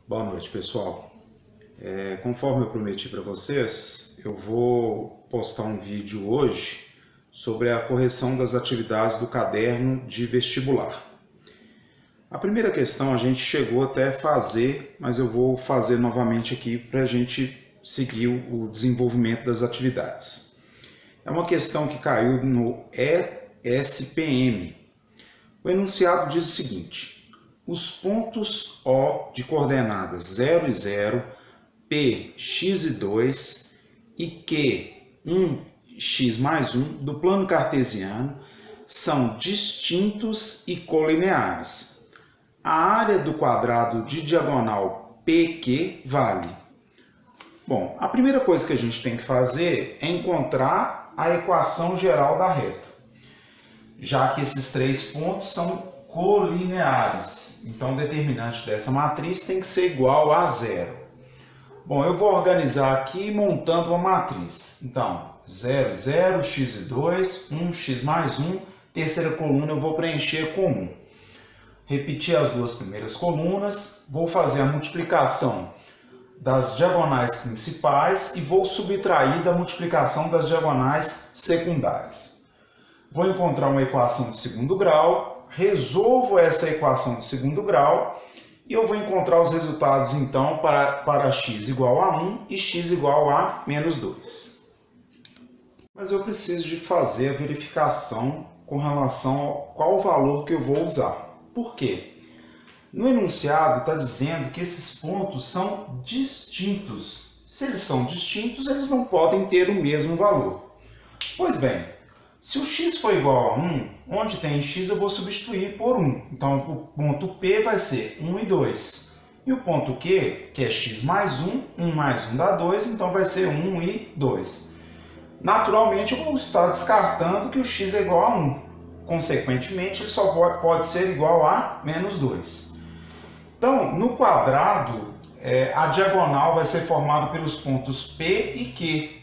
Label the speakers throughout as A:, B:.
A: Boa noite, pessoal. Conforme eu prometi para vocês, eu vou postar um vídeo hoje sobre a correção das atividades do caderno de vestibular. A primeira questão a gente chegou até a fazer, mas eu vou fazer novamente aqui para a gente seguir o desenvolvimento das atividades. É uma questão que caiu no ESPM. O enunciado diz o seguinte: os pontos O de coordenadas 0 e 0, P, x e 2 e Q, 1, x mais 1 do plano cartesiano são distintos e colineares. A área do quadrado de diagonal PQ vale. Bom, a primeira coisa que a gente tem que fazer é encontrar a equação geral da reta, já que esses três pontos são colineares. Então, o determinante dessa matriz tem que ser igual a zero. Bom, eu vou organizar aqui montando uma matriz. Então, 0, 0, x e 2, 1, x mais 1. Terceira coluna eu vou preencher com 1. Repetir as duas primeiras colunas. Vou fazer a multiplicação das diagonais principais e vou subtrair da multiplicação das diagonais secundárias. Vou encontrar uma equação de segundo grau. Resolvo essa equação de segundo grau e eu vou encontrar os resultados então para x igual a 1 e x igual a menos 2. Mas eu preciso de fazer a verificação com relação a qual valor que eu vou usar. Por quê? No enunciado está dizendo que esses pontos são distintos. Se eles são distintos, eles não podem ter o mesmo valor. Pois bem, se o x for igual a 1, onde tem x eu vou substituir por 1. Então, o ponto P vai ser 1 e 2. E o ponto Q, que é x mais 1, 1 mais 1 dá 2, então vai ser 1 e 2. Naturalmente, eu vou estar descartando que o x é igual a 1. Consequentemente, ele só pode ser igual a menos 2. Então, no quadrado, a diagonal vai ser formada pelos pontos P e Q.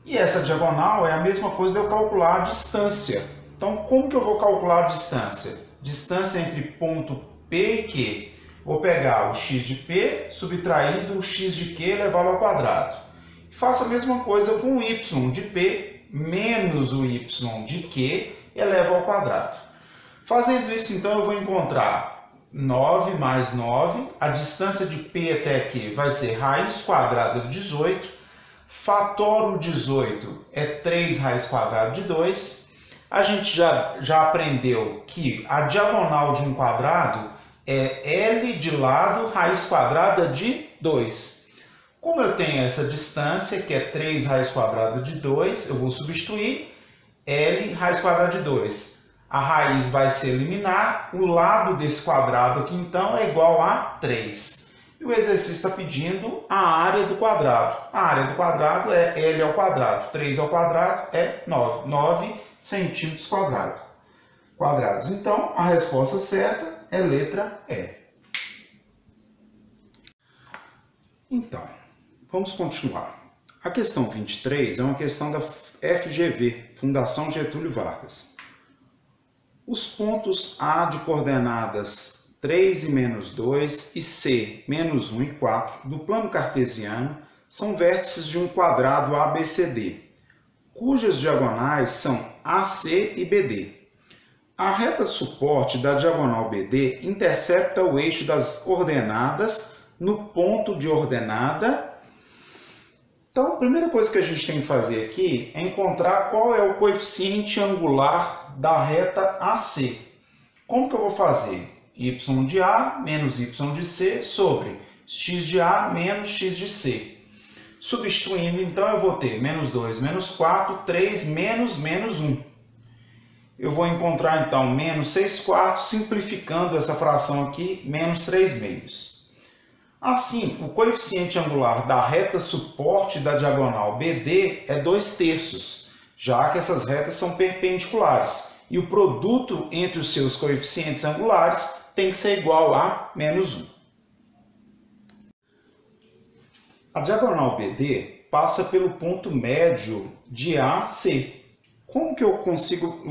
A: E essa diagonal é a mesma coisa de eu calcular a distância. Então, como que eu vou calcular a distância? Distância entre ponto P e Q. Vou pegar o x de P, subtrair do x de Q elevado ao quadrado. Faço a mesma coisa com o y de P menos o y de Q elevado ao quadrado. Fazendo isso, então, eu vou encontrar 9 mais 9. A distância de P até Q vai ser raiz quadrada de 18. Fator o 18 é 3 raiz quadrada de 2. A gente já aprendeu que a diagonal de um quadrado é L de lado raiz quadrada de 2. Como eu tenho essa distância, que é 3 raiz quadrada de 2, eu vou substituir L raiz quadrada de 2. A raiz vai se eliminar, o lado desse quadrado aqui, então, é igual a 3. E o exercício está pedindo a área do quadrado. A área do quadrado é L ao quadrado. 3 ao quadrado é 9. 9 centímetros quadrados. Então, a resposta certa é letra E. Então, vamos continuar. A questão 23 é uma questão da FGV, Fundação Getúlio Vargas. Os pontos A de coordenadas 3 e menos 2 e C, menos 1 e 4 do plano cartesiano são vértices de um quadrado ABCD, cujas diagonais são AC e BD. A reta suporte da diagonal BD intercepta o eixo das ordenadas no ponto de ordenada. Então, a primeira coisa que a gente tem que fazer aqui é encontrar qual é o coeficiente angular da reta AC. Como que eu vou fazer? Y de A menos Y de C sobre x de A menos x de C. Substituindo, então, eu vou ter menos 2 menos 4, 3 menos 1. Eu vou encontrar, então, menos 6 quartos, simplificando essa fração aqui, menos 3 meios. Assim, o coeficiente angular da reta suporte da diagonal BD é 2/3, já que essas retas são perpendiculares. E o produto entre os seus coeficientes angulares tem que ser igual a menos 1. A diagonal BD passa pelo ponto médio de AC. Como que eu consigo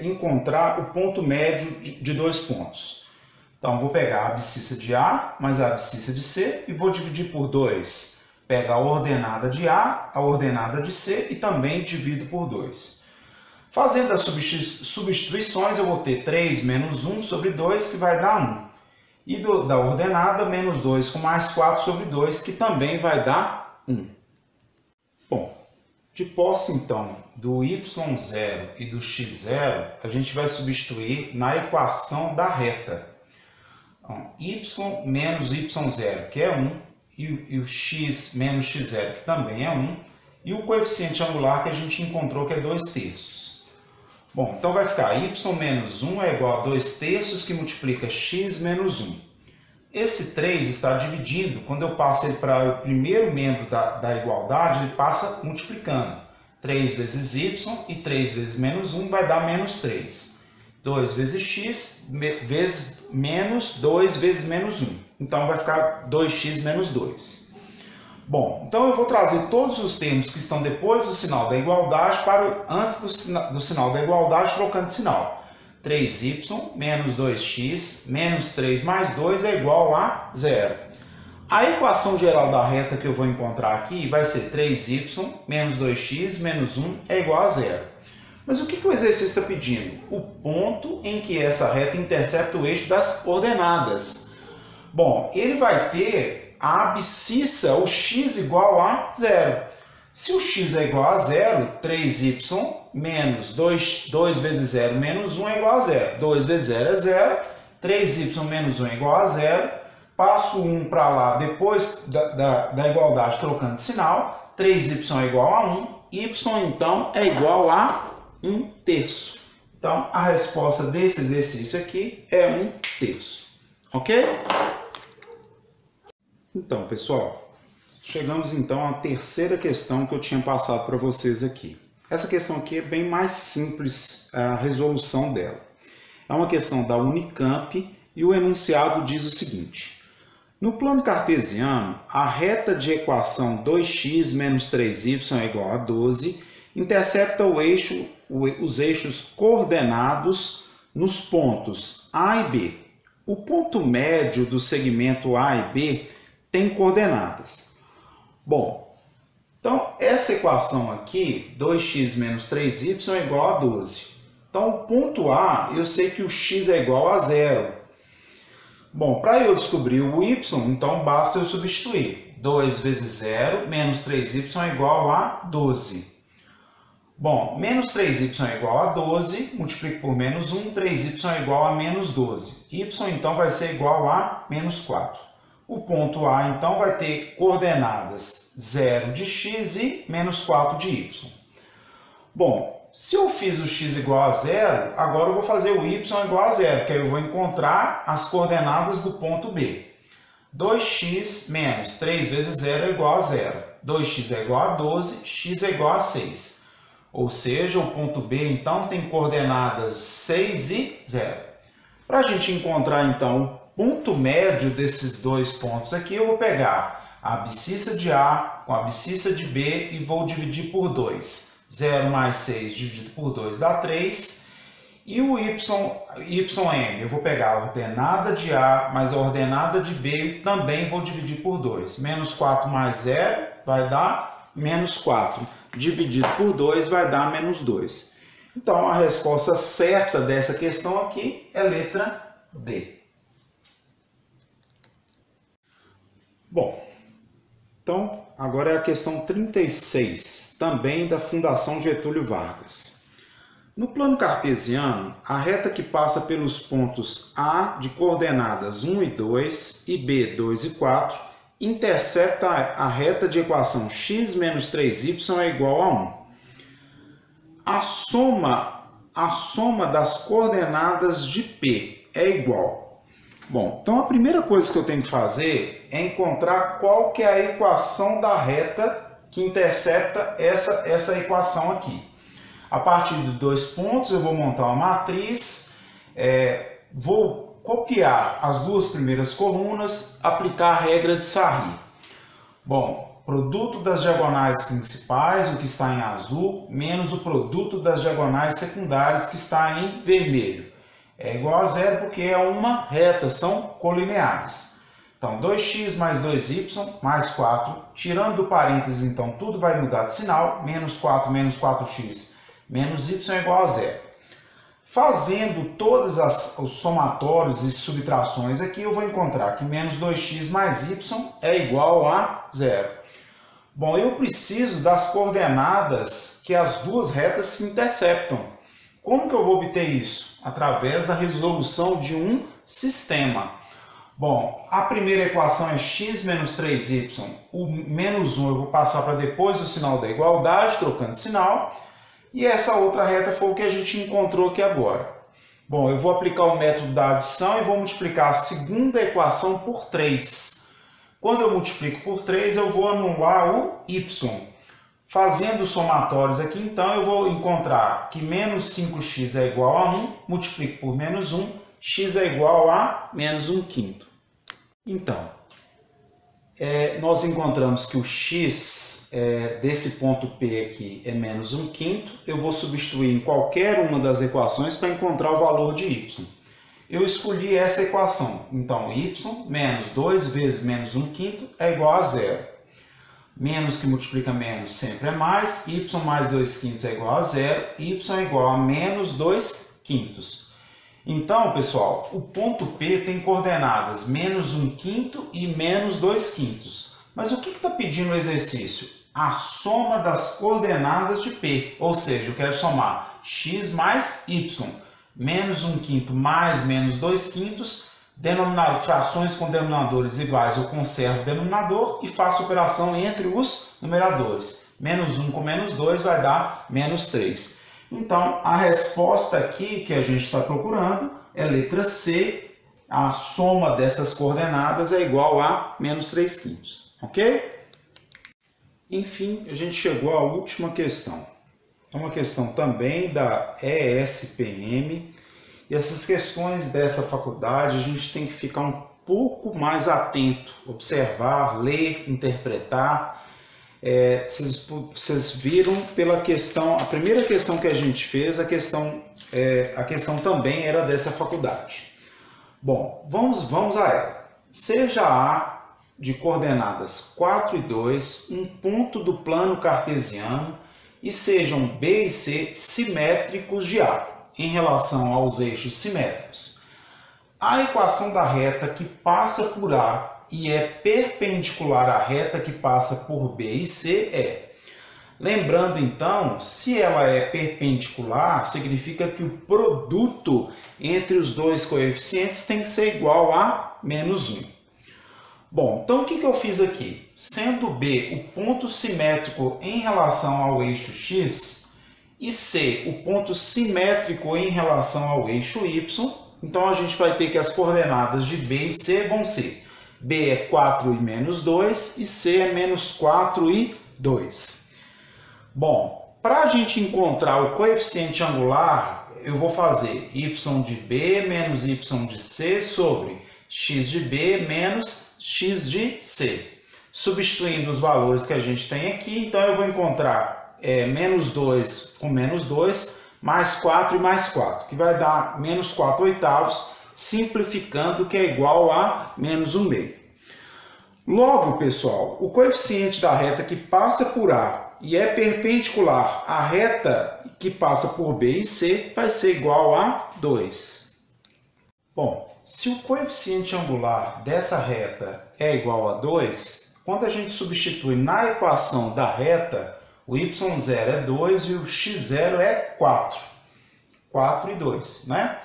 A: encontrar o ponto médio de dois pontos? Então, vou pegar a abscissa de A mais a abscissa de C e vou dividir por 2. Pego a ordenada de A, a ordenada de C e também divido por 2. Fazendo as substituições, eu vou ter 3 menos 1 sobre 2, que vai dar 1. E da ordenada, menos 2 com mais 4 sobre 2, que também vai dar 1. Bom, de posse, então, do y0 e do x0, a gente vai substituir na equação da reta. Então, y menos y0, que é 1, e o x menos x0, que também é 1, e o coeficiente angular que a gente encontrou, que é 2/3. Bom, então vai ficar y menos 1 é igual a 2/3, que multiplica x menos 1. Esse 3 está dividindo, quando eu passo ele para o primeiro membro da igualdade, ele passa multiplicando. 3 vezes y e 3 vezes menos 1 vai dar menos 3. 2 vezes x vezes menos 2 vezes menos 1. Então vai ficar 2x menos 2. Bom, então eu vou trazer todos os termos que estão depois do sinal da igualdade para antes do sinal da igualdade, trocando sinal. 3y menos 2x menos 3 mais 2 é igual a 0. A equação geral da reta que eu vou encontrar aqui vai ser 3y menos 2x menos 1 é igual a 0. Mas o que o exercício está pedindo? O ponto em que essa reta intercepta o eixo das ordenadas. Bom, ele vai ter a abscissa, o x igual a 0. Se o x é igual a 0, 3y menos 2 vezes 0 menos 1 é igual a 0. 2 vezes 0 é 0, 3y menos 1 é igual a 0. Passo 1 para lá depois da igualdade trocando sinal. 3y é igual a 1, y então é igual a 1/3. Então a resposta desse exercício aqui é 1/3. Ok? Então, pessoal, chegamos então à terceira questão que eu tinha passado para vocês aqui. Essa questão aqui é bem mais simples a resolução dela. É uma questão da Unicamp e o enunciado diz o seguinte: no plano cartesiano, a reta de equação 2x menos 3y é igual a 12 intercepta os eixos coordenados nos pontos A e B. O ponto médio do segmento A e B tem coordenadas. Bom, então essa equação aqui, 2x menos 3y é igual a 12. Então o ponto A, eu sei que o x é igual a 0. Bom, para eu descobrir o y, então basta eu substituir. 2 vezes 0 menos 3y é igual a 12. Bom, menos 3y é igual a 12, multiplico por menos 1, 3y é igual a menos 12. Y então vai ser igual a menos 4. O ponto A, então, vai ter coordenadas 0 de x e menos 4 de y. Bom, se eu fiz o x igual a 0, agora eu vou fazer o y igual a 0, porque aí eu vou encontrar as coordenadas do ponto B. 2x menos 3 vezes 0 é igual a 0. 2x é igual a 12, x é igual a 6. Ou seja, o ponto B, então, tem coordenadas 6 e 0. Para a gente encontrar, então, o ponto médio desses dois pontos aqui, eu vou pegar a abscissa de A com a abscissa de B e vou dividir por 2. 0 mais 6 dividido por 2 dá 3. E o ym, eu vou pegar a ordenada de A mais a ordenada de B e também vou dividir por 2. Menos 4 mais 0 vai dar menos 4. Dividido por 2 vai dar menos 2. Então, a resposta certa dessa questão aqui é letra D. Bom, então agora é a questão 36, também da Fundação Getúlio Vargas. No plano cartesiano, a reta que passa pelos pontos A de coordenadas 1 e 2 e B 2 e 4 intercepta a reta de equação x menos 3y é igual a 1. A soma das coordenadas de P é igual. Bom, então a primeira coisa que eu tenho que fazer é encontrar qual que é a equação da reta que intercepta essa equação aqui. A partir de 2 pontos eu vou montar uma matriz, vou copiar as duas primeiras colunas, aplicar a regra de Sarri. Bom, produto das diagonais principais, o que está em azul, menos o produto das diagonais secundárias, que está em vermelho. é igual a zero porque é uma reta, são colineares. Então, 2x mais 2y mais 4, tirando do parênteses, então, tudo vai mudar de sinal, menos 4x menos y é igual a zero. Fazendo todos os somatórios e subtrações aqui, eu vou encontrar que menos 2x mais y é igual a zero. Bom, eu preciso das coordenadas que as duas retas se interceptam. Como que eu vou obter isso? Através da resolução de um sistema. Bom, a primeira equação é x menos 3y. O menos 1 eu vou passar para depois do sinal da igualdade, trocando sinal. E essa outra reta foi o que a gente encontrou aqui agora. Bom, eu vou aplicar o método da adição e vou multiplicar a segunda equação por 3. Quando eu multiplico por 3, eu vou anular o y. Fazendo os somatórios aqui, então, eu vou encontrar que menos 5x é igual a 1, multiplico por menos 1, x é igual a menos 1/5. Então, nós encontramos que o x desse ponto P aqui é menos 1/5. Eu vou substituir em qualquer uma das equações para encontrar o valor de y. Eu escolhi essa equação. Então, y menos 2 vezes menos 1/5 é igual a zero. Menos que multiplica menos sempre é mais. Y mais 2/5 é igual a zero. Y é igual a menos 2/5. Então, pessoal, o ponto P tem coordenadas menos 1/5 e menos 2/5. Mas o que está pedindo o exercício? A soma das coordenadas de P. Ou seja, eu quero somar x mais y. Menos 1/5 mais menos 2/5. Frações com denominadores iguais, eu conservo o denominador e faço operação entre os numeradores. Menos 1 com menos 2 vai dar menos 3. Então, a resposta aqui que a gente está procurando é a letra C. A soma dessas coordenadas é igual a menos 3/5. Ok? Enfim, a gente chegou à última questão. É uma questão também da ESPM. E essas questões dessa faculdade a gente tem que ficar um pouco mais atento, observar, ler, interpretar. Vocês viram pela questão, a primeira questão que a gente fez, a questão também era dessa faculdade. Bom, vamos a ela. Seja A de coordenadas 4 e 2 um ponto do plano cartesiano e sejam B e C simétricos de A em relação aos eixos simétricos. A equação da reta que passa por A e é perpendicular à reta que passa por B e C é. Lembrando então, se ela é perpendicular, significa que o produto entre os dois coeficientes tem que ser igual a menos 1. Bom, então o que eu fiz aqui? Sendo B o ponto simétrico em relação ao eixo x, e C, o ponto simétrico em relação ao eixo Y, então a gente vai ter que as coordenadas de B e C vão ser B é 4 e menos 2 e C é menos 4 e 2. Bom, para a gente encontrar o coeficiente angular, eu vou fazer y de B menos y de C sobre x de B menos x de C. Substituindo os valores que a gente tem aqui, então eu vou encontrar menos 2 com menos 2, mais 4 e mais 4, que vai dar menos 4 oitavos, simplificando, que é igual a menos 1 meio. Logo, pessoal, o coeficiente da reta que passa por A e é perpendicular à reta que passa por B e C vai ser igual a 2. Bom, se o coeficiente angular dessa reta é igual a 2, quando a gente substitui na equação da reta, o y0 é 2 e o x0 é 4. 4 e 2, né?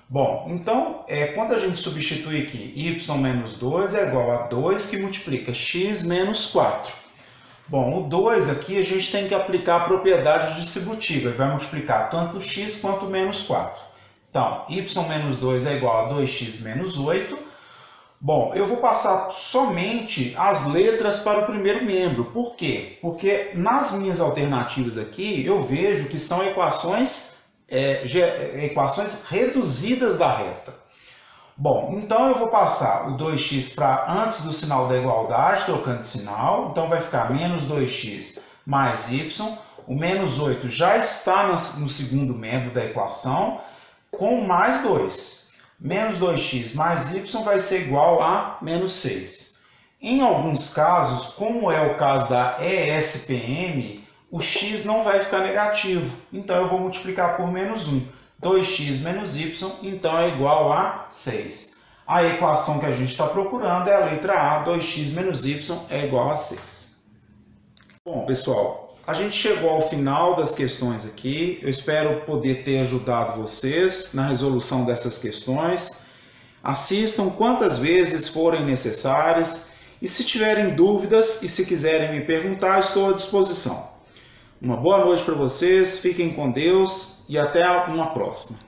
A: Bom, então, quando a gente substitui aqui, y menos 2 é igual a 2 que multiplica x menos 4. Bom, o 2 aqui a gente tem que aplicar a propriedade distributiva. Ele vai multiplicar tanto x quanto menos 4. Então, y menos 2 é igual a 2x menos 8. Bom, eu vou passar somente as letras para o primeiro membro. Por quê? Porque nas minhas alternativas aqui, eu vejo que são equações reduzidas da reta. Bom, então eu vou passar o 2x para antes do sinal da igualdade, trocando de sinal. Então vai ficar menos 2x mais y. O menos 8 já está no segundo membro da equação. com mais 2. Menos 2x mais y vai ser igual a menos 6. Em alguns casos, como é o caso da ESPM, o x não vai ficar negativo. Então, eu vou multiplicar por menos 1. 2x menos y, então, é igual a 6. A equação que a gente está procurando é a letra A, 2x menos y é igual a 6. Bom, pessoal, a gente chegou ao final das questões aqui. Eu espero poder ter ajudado vocês na resolução dessas questões. Assistam quantas vezes forem necessárias e se tiverem dúvidas e se quiserem me perguntar, estou à disposição. Uma boa noite para vocês, fiquem com Deus e até uma próxima.